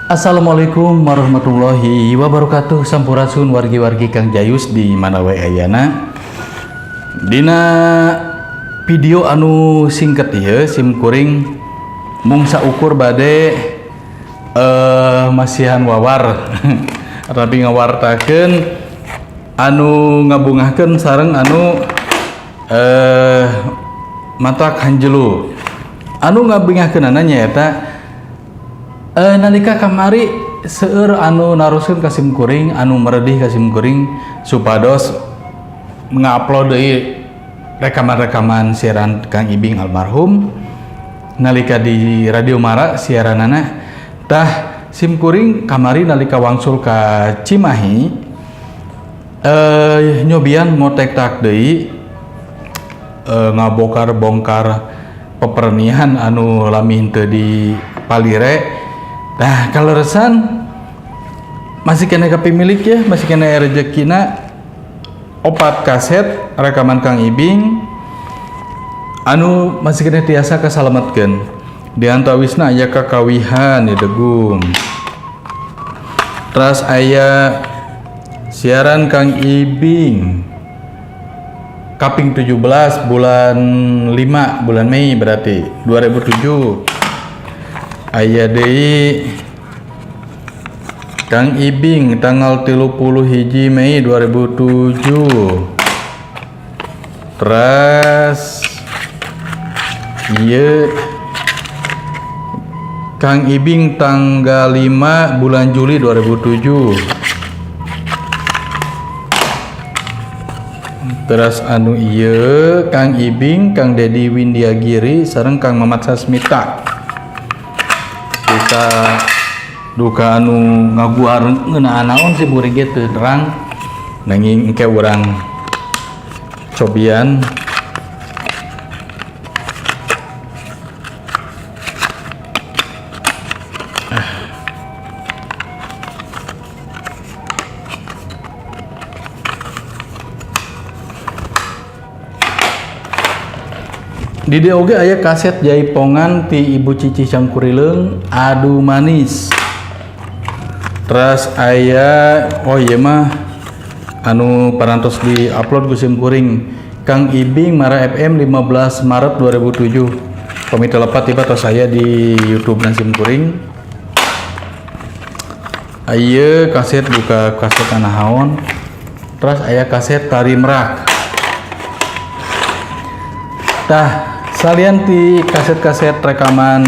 Assalamualaikum warahmatullahi wabarakatuh. Sampurasun wargi-wargi Kang Jayus di mana wae ayana. Dina video anu singkat ieu sim kuring mung saukur bade masihan wawar tapi ngawartakeun anu ngabungahkeun sareng anu matak hanjelu. Anu ngabungahkeunana nyaeta nalika kamari seueur anu naruskeun ka sim kuring anu meredih ka sim kuring supados ngupload deui rekaman-rekaman siaran Kang Ibing almarhum nalika di Radio Mara siaranana tah sim kuring kamari nalika wangsul ka Cimahi nyobian ngotek-tak deui ngabongkar-bongkar pepernihan anu lami henteu di Palire. Nah, kaleresan masih kena kapimilik ya, masih kena rezekina 4 kaset rekaman Kang Ibing anu masih kena tiasa kasalametkeun. Di antawisna aya kakawihan di Degum. Terus aya siaran Kang Ibing kaping 17 bulan 5 bulan Mei berarti 2007. Aya deui Kang Ibing tanggal 31 Mei 2007. Terus ieu Kang Ibing tanggal 5 bulan Juli 2007. Terus anu ieu Kang Ibing, Kang Dedi Windiagiri sareng Kang Mamat Sasmita. Kita duka anu ngaguar ngeunaan naon si buri ge teu terang nanging engke urang cobian di dieu oge aya kaset jaipongan ti Ibu Cici Cangkurileung Adu Manis. Terus aya oh ieu mah anu parantos di-upload ku sim kuring Kang Ibing Mara FM 15 Maret 2007. Pami telepat tiba tos saya di YouTube dan sim kuring. Aya kaset buka kaset anahaon. Terus aya kaset Tari Merak. Tah salian ti kaset-kaset rekaman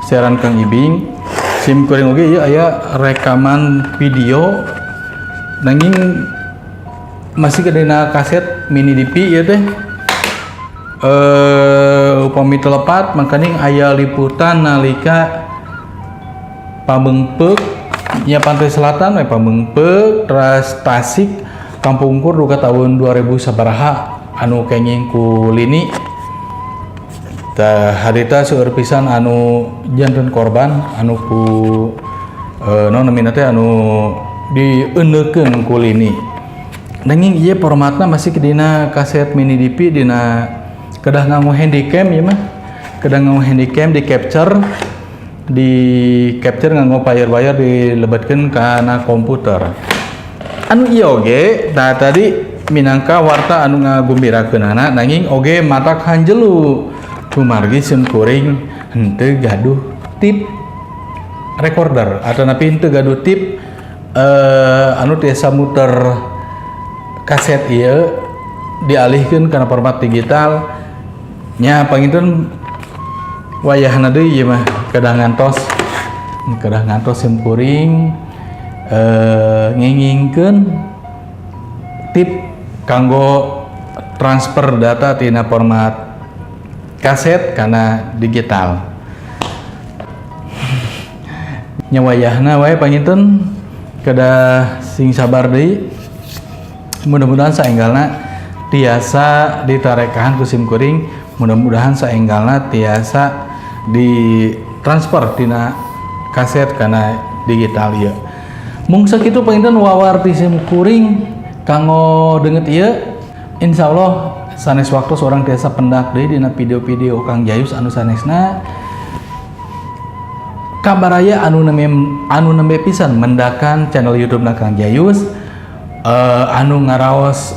siaran Kang Ibing sim kuring oge ieu aya rekaman video nanging masih kedina kaset mini DP ieu teh upami telepat mangkaning aya liputan nalika Pamengpeuk nya pantai selatan we Pamengpeuk terus Tasik Kampung Kur duka tahun 2000 sabaraha anu kenging ku lini. Tah harita seueur pisan anu janten korban anu ku naon namina teh anu dieunekeun ku lini. Nanging ieu formatna masih dina kaset mini DP dina kedah nganggo handycam ieu mah. Kedah nganggo handycam di capture nganggo wire dilebetkeun kana komputer. Anu ieu oge tah tadi minangka warta anu ngagumbirakeunana nanging oge matak hanjelu. Kumargi sim kuring henteu gaduh tip recorder atau napi henteu gaduh tip anu tiasa muter kaset ieu dialihkeun kana format digital nya pangintun wayahna deui ieu mah kedah ngantos sim kuring ngengingkeun tip kanggo transfer data tina format kaset karena digital nyawayahna wae pangintun kedah sing sabar deui mudah-mudahan saenggalna tiasa ditarekahan ku sim kuring mudah-mudahan saenggalna tiasa ditransfer tina kaset karena digital ieu mung sakitu pangintun wawarti sim kuring kanggo deungeut ieu insyaallah sanes waktu seorang tiasa pendak deui dina video-video Kang Jayus anu sanesna kabaraya anu nembe pisan mendakan channel YouTube na Kang Jayus, anu ngaraos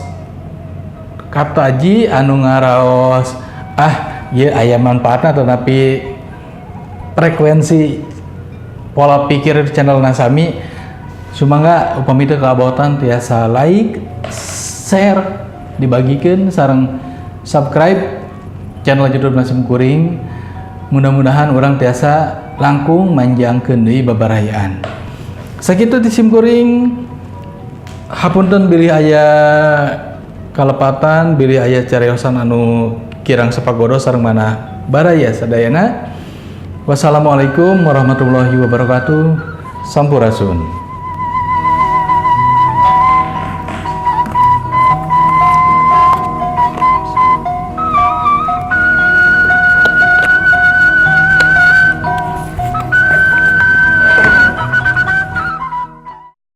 kataji, anu ngaraos ya aya manfaatna tetapi frekuensi pola pikir channel nasami sumangga upami teu kabotan tiasa like, share, dibagikan sareng subscribe channel YouTube Nasim Kuring. Mudah-mudahan orang tiasa langkung manjangkeun deui babarayaan. Sakitu ti Sim Kuring. Hapunten bilih aya kalepatan, bilih aya cariosan anu kirang sapagodo sareng manah baraya sadayana. Wassalamualaikum warahmatullahi wabarakatuh. Sampurasun.